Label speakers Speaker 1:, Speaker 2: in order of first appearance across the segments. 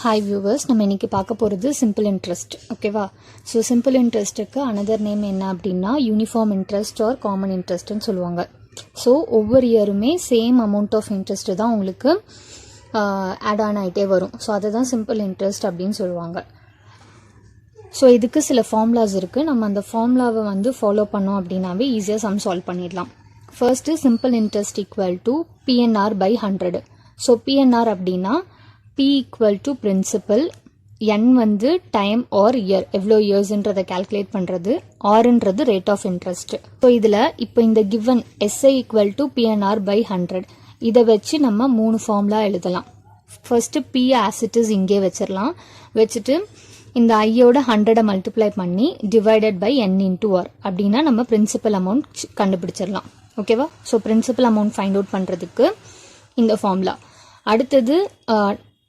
Speaker 1: Hi viewers, நம்ம இன்னைக்கு பார்க்க போகிறது சிம்பிள் இன்ட்ரெஸ்ட். ஓகேவா? ஸோ சிம்பிள் இன்ட்ரெஸ்ட்டுக்கு அனதர் நேம் என்ன அப்படின்னா யூனிஃபார்ம் இன்ட்ரெஸ்ட் ஆர் காமன் இன்ட்ரெஸ்ட்னு சொல்லுவாங்க. ஸோ ஒவ்வொரு இயருமே சேம் அமௌண்ட் ஆஃப் இன்ட்ரெஸ்ட் தான் உங்களுக்கு ஆட் ஆன் ஆகிட்டே வரும். ஸோ அதை தான் சிம்பிள் இன்ட்ரெஸ்ட் அப்படின்னு சொல்லுவாங்க. ஸோ இதுக்கு சில ஃபார்முலாஸ் இருக்குது. நம்ம அந்த ஃபார்முலாவை ஃபாலோ பண்ணோம் அப்படின்னாவே ஈஸியாக சம் சால்வ் பண்ணிடலாம். First simple interest equal to PNR by 100. So PNR அப்படின்னா P equal to principal, N time or year, எவ்வளோ இயர்ஸ்ன்றதை கால்குலேட் பண்ணுறது, Rன்றது ரேட் ஆஃப் இன்ட்ரெஸ்ட். ஸோ இதில் இப்போ இந்த given SI equal to PNR by 100 இதை வச்சு நம்ம 3 ஃபார்முலா எழுதலாம். First P as it is இங்கே வச்சிடலாம். வச்சுட்டு இந்த ஐயோட 100 மல்டிப்ளை பண்ணி divided by N into R அப்படின்னா நம்ம பிரின்சிபல் அமௌண்ட் கண்டுபிடிச்சிடலாம். ஓகேவா? So principal amount find out பண்ணுறதுக்கு இந்த ஃபார்முலா. அடுத்தது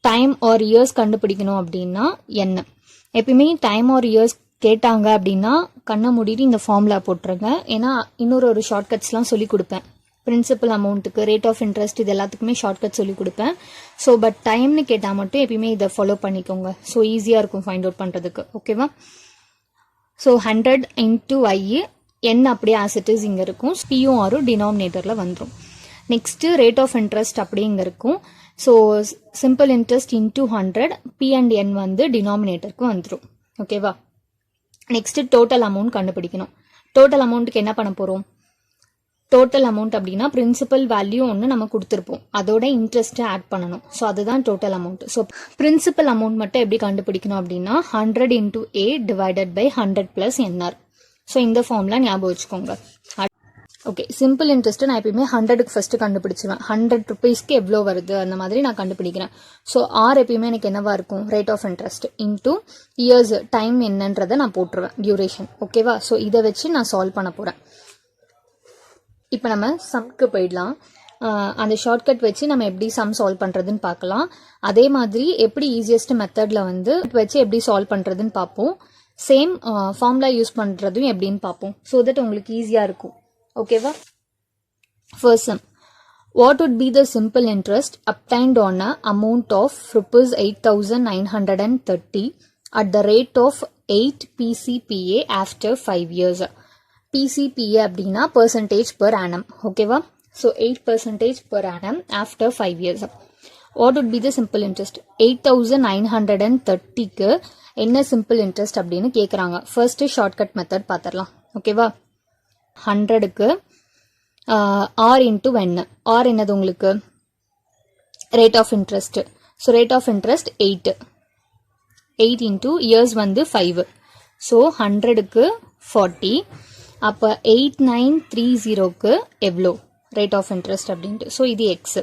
Speaker 1: டைம் ஆர் இயர்ஸ் கண்டுபிடிக்கணும் அப்படின்னா என்ன, எப்பயுமே டைம் ஆர் இயர்ஸ் கேட்டாங்க அப்படின்னா கண்ணை மூடிட்டு இந்த ஃபார்முலா போட்டுருங்க. ஏன்னா இன்னொரு ஷார்ட்கட்ஸ்லாம் சொல்லி கொடுப்பேன். பிரின்சிபல் அமௌண்ட்டுக்கு, ரேட் ஆஃப் இன்ட்ரெஸ்ட், இது எல்லாத்துக்குமே ஷார்ட்கட் சொல்லி கொடுப்பேன். ஸோ பட் டைம்னு கேட்டால் மட்டும் எப்பயுமே இதை ஃபாலோ பண்ணிக்கோங்க. ஸோ ஈஸியாக இருக்கும் ஃபைண்ட் அவுட் பண்ணுறதுக்கு. ஓகேவா? ஸோ 100 into I, N அப்படியே ஆஸ் இட் இஸ் இங்கே இருக்கும். பியும் ஆரும் டினாமினேட்டரில் வந்துடும். நெக்ஸ்ட்டு ரேட் ஆஃப் இன்ட்ரெஸ்ட் அப்படியே இங்கே இருக்கும். So simple interest into 100, P and N டினாமினேட்டருக்கு வந்துடும். ஓகேவா? நெக்ஸ்ட்டு டோட்டல் அமௌண்ட் கண்டுபிடிக்கணும். டோட்டல் அமௌண்ட்டுக்கு என்ன பண்ண போகிறோம்? டோட்டல் அமௌண்ட் அப்படின்னா பிரின்சிபல் வேல்யூ ஒன்று நம்ம கொடுத்துருப்போம், அதோட இன்ட்ரெஸ்ட்டை ஆட் பண்ணணும். ஸோ அதுதான் total amount. So principal amount மட்டும் எப்படி கண்டுபிடிக்கணும் அப்படின்னா 100 into A divided by 100 plus NR. So இந்த ஃபார்முலா ஞாபகம் வச்சுக்கோங்க. ஓகே, சிம்பிள் இன்ட்ரெஸ்ட்டு நான் எப்பயுமே 100க்கு ஃபஸ்ட்டு கண்டுபிடிச்சிருவேன். 100 rupeesக்கு எவ்வளோ வருது அந்த மாதிரி நான் கண்டுபிடிக்கிறேன். ஸோ R எப்பயுமே எனக்கு என்னவா இருக்கும்? Rate of interest into years, time என்னன்றதை நான் போட்டுருவேன், டியூரேஷன். ஓகேவா? ஸோ இதை வச்சு நான் சால்வ் பண்ண போகிறேன். இப்போ நம்ம சம்க்கு போயிடலாம். அந்த ஷார்ட்கட் வச்சு நம்ம எப்படி சம் சால்வ் பண்ணுறதுன்னு பார்க்கலாம். அதே மாதிரி எப்படி ஈஸியஸ்ட் மெத்தடில் வச்சு எப்படி சால்வ் பண்ணுறதுன்னு பார்ப்போம். சேம் ஃபார்முலா யூஸ் பண்ணுறதும் எப்படின்னு பார்ப்போம். ஸோ தட் உங்களுக்கு ஈஸியாக இருக்கும். ஓகேவா? First sum. What would be the simple interest obtained on a amount of rupees 8,930 at the rate of 8 PCPA after 5 years? PCPA அப்படின்னா percentage per annum. ஓகேவா? So 8% per annum after 5 years. What would be the simple interest? 8,930க்கு என்ன simple interest அப்படின்னு கேட்குறாங்க. First shortcut method பார்த்துடலாம். ஓகேவா? 100க்கு R into N. R என்னது உங்களுக்கு? Rate of interest. So rate of interest 8 into years 5. So 100க்கு 40. அப்போ 8930க்கு எவ்வளோ ரேட் ஆஃப் இன்ட்ரெஸ்ட் அப்படின்ட்டு. ஸோ இது எக்ஸ்.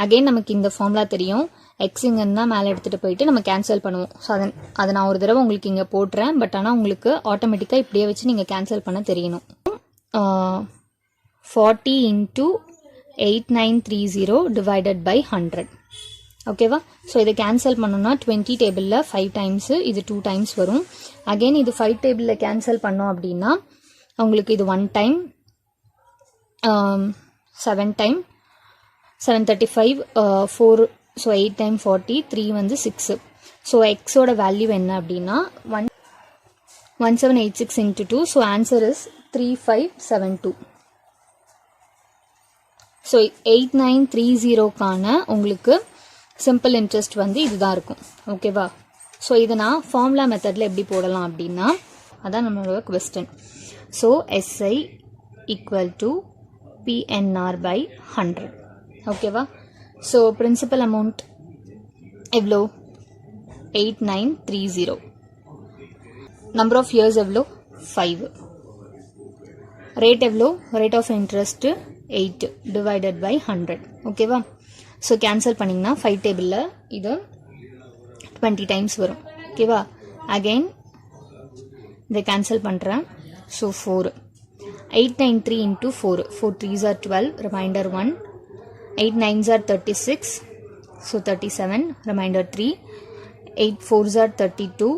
Speaker 1: அகெயின் நமக்கு இந்த ஃபார்முலா தெரியும். எக்ஸுங்கன்னா மேலே எடுத்துகிட்டு போயிட்டு நம்ம கேன்சல் பண்ணுவோம். ஸோ அதை நான் ஒரு தடவை உங்களுக்கு இங்கே போட்டுறேன். பட் ஆனால் உங்களுக்கு ஆட்டோமேட்டிக்காக இப்படியே வச்சு நீங்கள் கேன்சல் பண்ண தெரியணும். 40 into 8930 divided by 100. ஓகேவா? ஸோ இதை கேன்சல் பண்ணோம்னா 20 டேபிளில் 5 times, இது 2 times வரும். அகெயின் இது 5 டேபிளில் கேன்சல் பண்ணோம் அப்படின்னா உங்களுக்கு இது 1 time, 7 time, 735, 4, so 8 time 40, 3 6. So எக்ஸோட வேல்யூ என்ன அப்படின்னா 1786 into 2. So answer is 3572. So 8930க்கான உங்களுக்கு சிம்பிள் இன்ட்ரெஸ்ட் இதுதான் இருக்கும். ஓகேவா? ஸோ இதை நான் ஃபார்முலா மெத்தடில் எப்படி போடலாம் அப்படின்னா அதான் நம்மளோட question. So SI equal to PNR by 100. ஓகேவா? ஸோ பிரின்சிபல் அமௌண்ட் எவ்வளோ? 8930. நம்பர் ஆஃப் இயர்ஸ் எவ்வளோ? 5. ரேட் எவ்வளோ? Rate of interest 8 divided by 100. ஓகேவா? ஸோ கேன்சல் பண்ணிங்கன்னா 5 டேபிளில் இது 20 times வரும். ஓகேவா? அகெயின் இதை கேன்சல் பண்ணுறேன். So 4. 893 into 4. 4 3s are 12, remainder 1. 8 9s are 36, so 37, remainder 3. 8 4s are 32,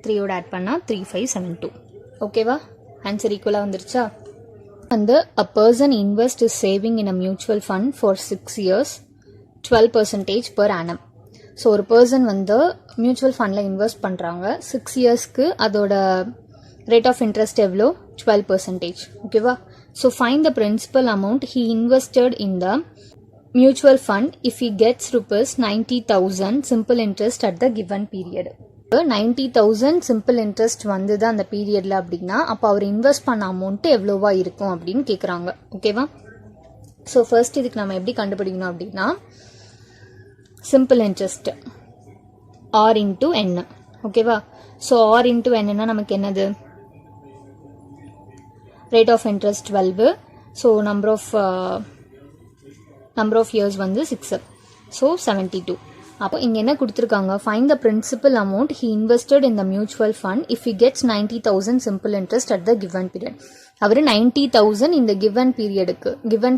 Speaker 1: 3யோட ஆட் பண்ணால் 3572. ஓகேவா? ஆன்சர் ஈக்குவலாக வந்துருச்சா? a person invests is saving in a mutual fund for 6 years, 12% per annum. So ஒரு பர்சன் வந்து மியூச்சுவல் ஃபண்டில் இன்வெஸ்ட் பண்ணுறாங்க 6 இயர்ஸ்க்கு அதோட ரேட் ஆஃப் இன்ட்ரெஸ்ட் எவ்வளோ 12%. ஓகேவா? So find the principal amount he invested in the mutual fund if he gets ₹90,000 simple interest at the given period. 90,000 simple interest வந்தது அந்த பீரியடில் அப்படின்னா அப்போ அவர் இன்வெஸ்ட் பண்ண அமௌண்ட்டு எவ்வளோவா இருக்கும் அப்படின்னு கேட்குறாங்க. ஓகேவா? ஸோ ஃபர்ஸ்ட் இதுக்கு நம்ம எப்படி கண்டுபிடிக்கணும் அப்படின்னா simple interest R into N. ஓகேவா? ஸோ R இன்ட்டு Nன்னா நமக்கு என்னது? Rate of interest 12. So number of years வந்து 6. ஸோ 72. அப்போ இங்கே என்ன கொடுத்துருக்காங்க? Find the principal amount he invested in the mutual fund if he gets 90,000 simple interest at the given period. அவர் 90,000 இந்த கிவன்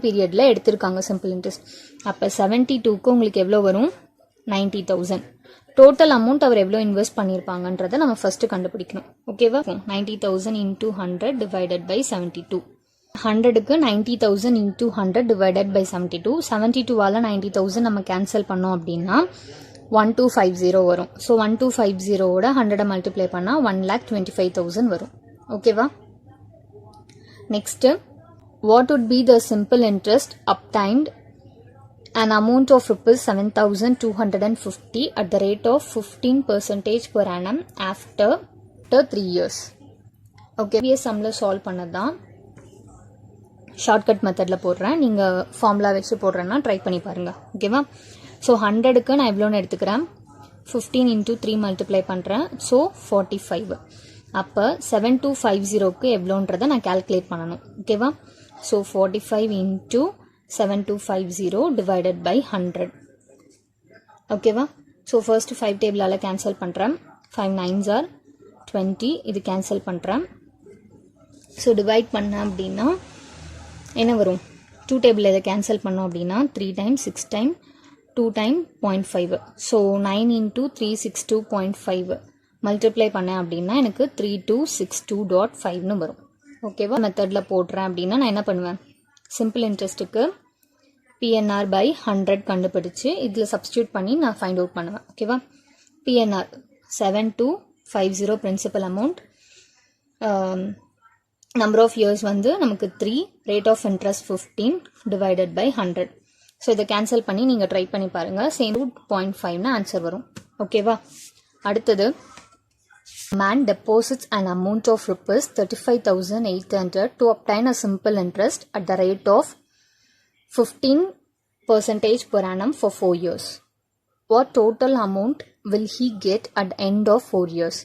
Speaker 1: பீரியடில் எடுத்திருக்காங்க சிம்பிள் இன்ட்ரெஸ்ட். அப்போ 72க்கு உங்களுக்கு எவ்வளோ வரும்? 90,000. டோட்டல் அமௌண்ட் அவர் எவ்வளோ இன்வெஸ்ட் பண்ணியிருப்பாங்கன்றதை நம்ம ஃபர்ஸ்ட் கண்டுபிடிக்கணும். ஓகேவா? 90,000 இன்டூ 100 டிவைடட் பை 72. 100க்கு 90,000 இன்டூ 100 டிவைடட் பை 72. 72வால் 90,000 நம்ம கேன்சல் பண்ணோம் அப்படின்னா 1250 வரும். ஸோ 1250ஓட 100 மல்டிப்ளை பண்ணால் 1,25,000 வரும். ஓகேவா? Next, what would be the simple interest obtained an amount of ₹7,250 at the rate of 15% per annum after 3 years. Okay, சம்மில் சால்வ் பண்ணதான் ஷார்ட்கட் மெத்தடில் போடுறேன். நீங்கள் ஃபார்முலா வச்சு போடுறேன்னா ட்ரை பண்ணி பாருங்கள். ஓகேவா? ஸோ 100க்கு நான் எவ்வளோன்னு எடுத்துக்கிறேன்? 15 இன்டூ 3 மல்டிப்ளை பண்ணுறேன். ஸோ 45. அப்போ 7250க்கு எவ்வளோன்றதை நான் கால்குலேட் பண்ணணும். ஓகேவா? So 45 into 7250 divided by 100. ஓகேவா? ஸோ ஃபர்ஸ்ட் 5 டேபிளால் கேன்சல் பண்ணுறேன். 5 9s are 20. இது கேன்சல் பண்ணுறேன். ஸோ டிவைட் பண்ணேன் அப்படின்னா என்ன வரும்? 2 டேபிள் இதை கேன்சல் பண்ணோம் அப்படின்னா 3 times 6 time 2 time 0.5. So 9 into 362.5 multiply பண்ணேன் அப்படின்னா எனக்கு 3262.5ன்னு வரும். ஓகேவா? மெத்தடில் போடுறேன் அப்படின்னா நான் என்ன பண்ணுவேன்? சிம்பிள் இன்ட்ரெஸ்ட்டுக்கு PNR பை 100 கண்டுபிடிச்சு இதில் சப்ஸ்டியூட் பண்ணி நான் ஃபைண்ட் அவுட் பண்ணுவேன். ஓகேவா? PNR 7250 principal amount, number of years வந்து நமக்கு 3, rate of interest 15 divided by 100. So இதை கேன்சல் பண்ணி நீங்கள் ட்ரை பண்ணி பாருங்கள். சேம் 0.5ன்னு ஆன்சர் வரும். ஓகேவா? அடுத்தது, man deposits an amount of ₹35,800 to obtain a simple interest at the rate of 15% per annum for 4 years. What total amount will he get at the end of 4 years?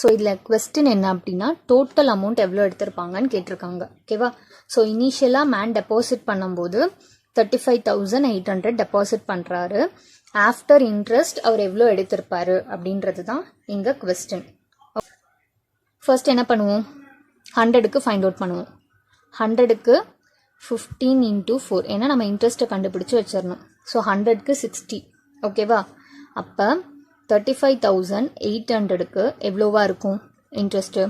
Speaker 1: So இதில் question என்ன அப்படின்னா total amount எவ்வளோ எடுத்திருப்பாங்கன்னு கேட்டிருக்காங்க. ஓகேவா? So இனிஷியலாக man deposit பண்ணும்போது 35,800 deposit பண்ணுறாரு. After interest அவர் எவ்வளோ எடுத்திருப்பாரு அப்படின்றது தான் இங்கே கொஸ்டின். ஃபர்ஸ்ட் என்ன பண்ணுவோம்? 100க்கு ஃபைண்ட் அவுட் பண்ணுவோம். 100க்கு 15 இன்டூ 4, ஏன்னா நம்ம இன்ட்ரெஸ்ட்டை கண்டுபிடிச்சி வச்சிடணும். ஸோ 100க்கு 60. ஓகேவா? அப்போ 35,800க்கு எவ்வளோவா இருக்கும் interest?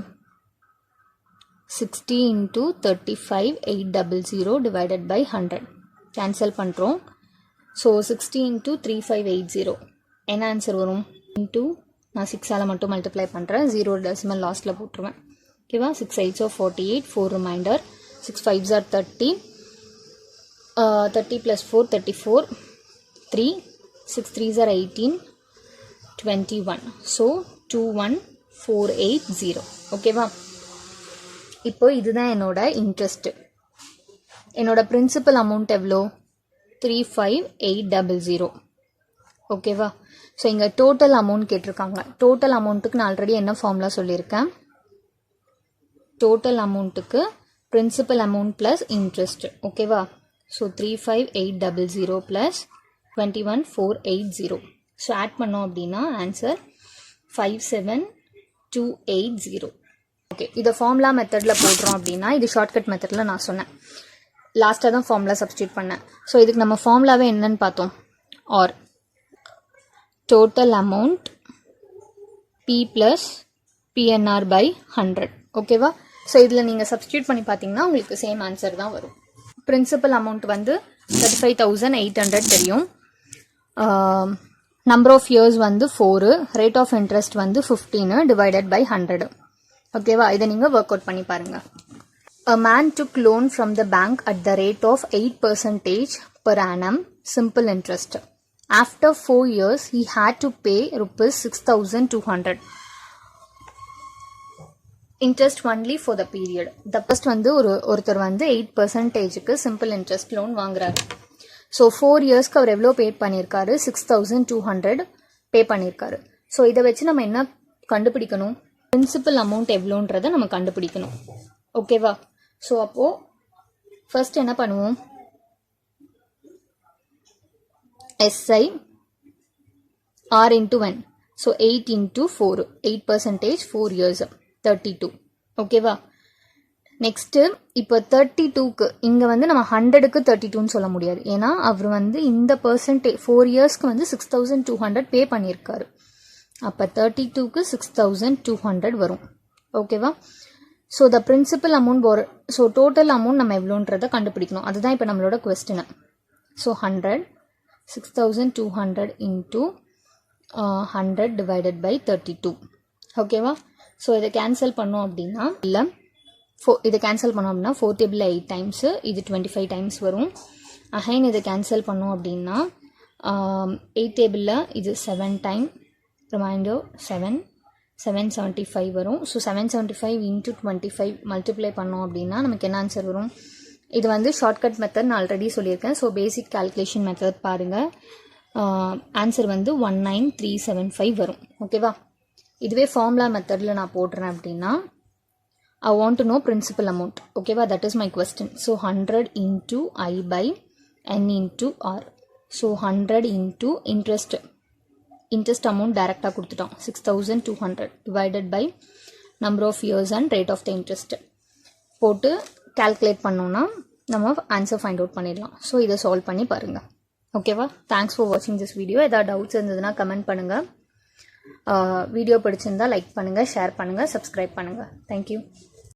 Speaker 1: 60 into 35,800 divided by 100 cancel பண்ணுறோம். ஸோ 60 இன்டூ 3580 என்ன ஆன்சர் வரும்? இன்டூ நான் 6ஆல் மட்டும் மல்டிப்ளை பண்ணுறேன். 0 டெசிமல் லாஸ்ட்டில் போட்டுருவேன். ஓகேவா? 6 8s are 48, 4 remainder, 6 5s are 30, 30 + 4 34, 3 6 3s are 18, 21. So 21480. ஓகேவா? இப்போ இதுதான் என்னோட இன்ட்ரெஸ்ட். என்னோட பிரின்சிபல் அமௌண்ட் எவ்வளோ? 35,800. ஓகேவா? ஸோ இங்கே டோட்டல் அமௌண்ட் கேட்டிருக்காங்க. டோட்டல் அமௌண்ட்டுக்கு நான் ஆல்ரெடி என்ன ஃபார்முலா சொல்லியிருக்கேன்? டோட்டல் அமௌண்ட்டுக்கு பிரின்சிபல் அமௌண்ட் ப்ளஸ் இன்ட்ரெஸ்ட். ஓகேவா? So 35,800 plus 21,480. ஸோ ஆட் பண்ணோம் அப்படின்னா ஆன்சர் 57,280. ஓகே, இதை ஃபார்முலா மெத்தடில் போடுறோம் அப்படின்னா இது ஷார்ட்கட் மெத்தடில் நான் சொன்னேன். லாஸ்ட்டாக தான் ஃபார்முலா சப்ஸ்டியூட் பண்ணேன். ஸோ இதுக்கு நம்ம ஃபார்முலாவே என்னன்னு பார்த்தோம்? Or total amount P plus PNR by 100. ஓகேவா? ஸோ இதில் நீங்கள் சப்ஸ்டியூட் பண்ணி பார்த்தீங்கன்னா உங்களுக்கு சேம் ஆன்சர் தான் வரும். பிரின்சிபல் அமௌண்ட் வந்து 35,800 தெரியும். நம்பர் ஆஃப் இயர்ஸ் வந்து 4, ரேட் ஆஃப் இன்ட்ரெஸ்ட் வந்து 15 டிவைடட் பை 100. ஓகேவா, இதை நீங்கள் ஒர்க் அவுட் பண்ணி பாருங்கள். A man took loan from the bank at the rate of 8% per annum, simple interest. After 4 years, he had to pay rupees 6,200. Interest only for the period. The first வந்து ஒருத்தர் வந்து 8%க்கு simple interest loan வாங்குறாரு. So 4 இயர்ஸ்க்கு அவர் எவ்வளோ பே பண்ணியிருக்காரு? 6,200 பே பண்ணியிருக்காரு. So இதை வச்சு நம்ம என்ன கண்டுபிடிக்கணும்? பிரின்சிபல் அமௌண்ட் எவ்வளோன்றதை நம்ம கண்டுபிடிக்கணும். ஓகேவா? ஸோ அப்போது ஃபர்ஸ்ட் என்ன பண்ணுவோம்? SI R into 1. So 8 into 4. 8%, 4 years, 32. ஓகேவா? நெக்ஸ்ட்டு இப்போ 32க்கு இங்கே வந்து நம்ம 100க்கு 32ன்னு சொல்ல முடியாது. ஏன்னா அவர் வந்து இந்த பர்சன்டேஜ் 4 இயர்ஸ்க்கு வந்து 6,200 பே பண்ணியிருக்காரு. அப்போ 32க்கு 6,200 வரும். ஓகேவா? So the principal amount so total amount நம்ம எவ்வளோன்றதை கண்டுபிடிக்கணும். அதுதான் இப்போ நம்மளோட question. So 100, 6,200 into 100 divided by 32. ஓகேவா? ஸோ இதை கேன்சல் பண்ணோம் அப்படின்னா இல்லை இதை கேன்சல் பண்ணோம் அப்படின்னா 4 டேபிளில் 8 டைம்ஸு, இது 25 டைம்ஸ் வரும். அகைன் இதை கேன்சல் பண்ணோம் அப்படின்னா 8 டேபிளில் இது 7 டைம், ரிமைண்டர் 775 வரும். ஸோ 775 into 25 மல்டிப்ளை பண்ணோம் அப்படின்னா நமக்கு என்ன ஆன்சர் வரும்? இது வந்து ஷார்ட்கட் மெத்தட் நான் ஆல்ரெடி சொல்லியிருக்கேன். ஸோ பேசிக் கால்குலேஷன் மெத்தட் பாருங்கள். ஆன்சர் வந்து 19375 வரும். ஓகேவா? இதுவே ஃபார்முலா மெத்தடில் நான் போடுறேன் அப்படின்னா I want to know principal amount. ஓகேவா? that is my question. So 100 into I by N into R. So 100 into interest amount directா கொடுத்துட்டோம் 6,200 divided by number of years and rate of the interest போட்டு calculate பண்ணோம்னா நம்ம answer find out பண்ணிடலாம். So இதை solve பண்ணி பாருங்கள். ஓகேவா? Thanks for வாட்சிங் திஸ் வீடியோ. ஏதாவது டவுட்ஸ் இருந்ததுன்னா கமெண்ட் பண்ணுங்கள். வீடியோ பிடிச்சிருந்தா லைக் பண்ணுங்கள், ஷேர் பண்ணுங்கள், சப்ஸ்கிரைப் பண்ணுங்கள். தேங்க்யூ.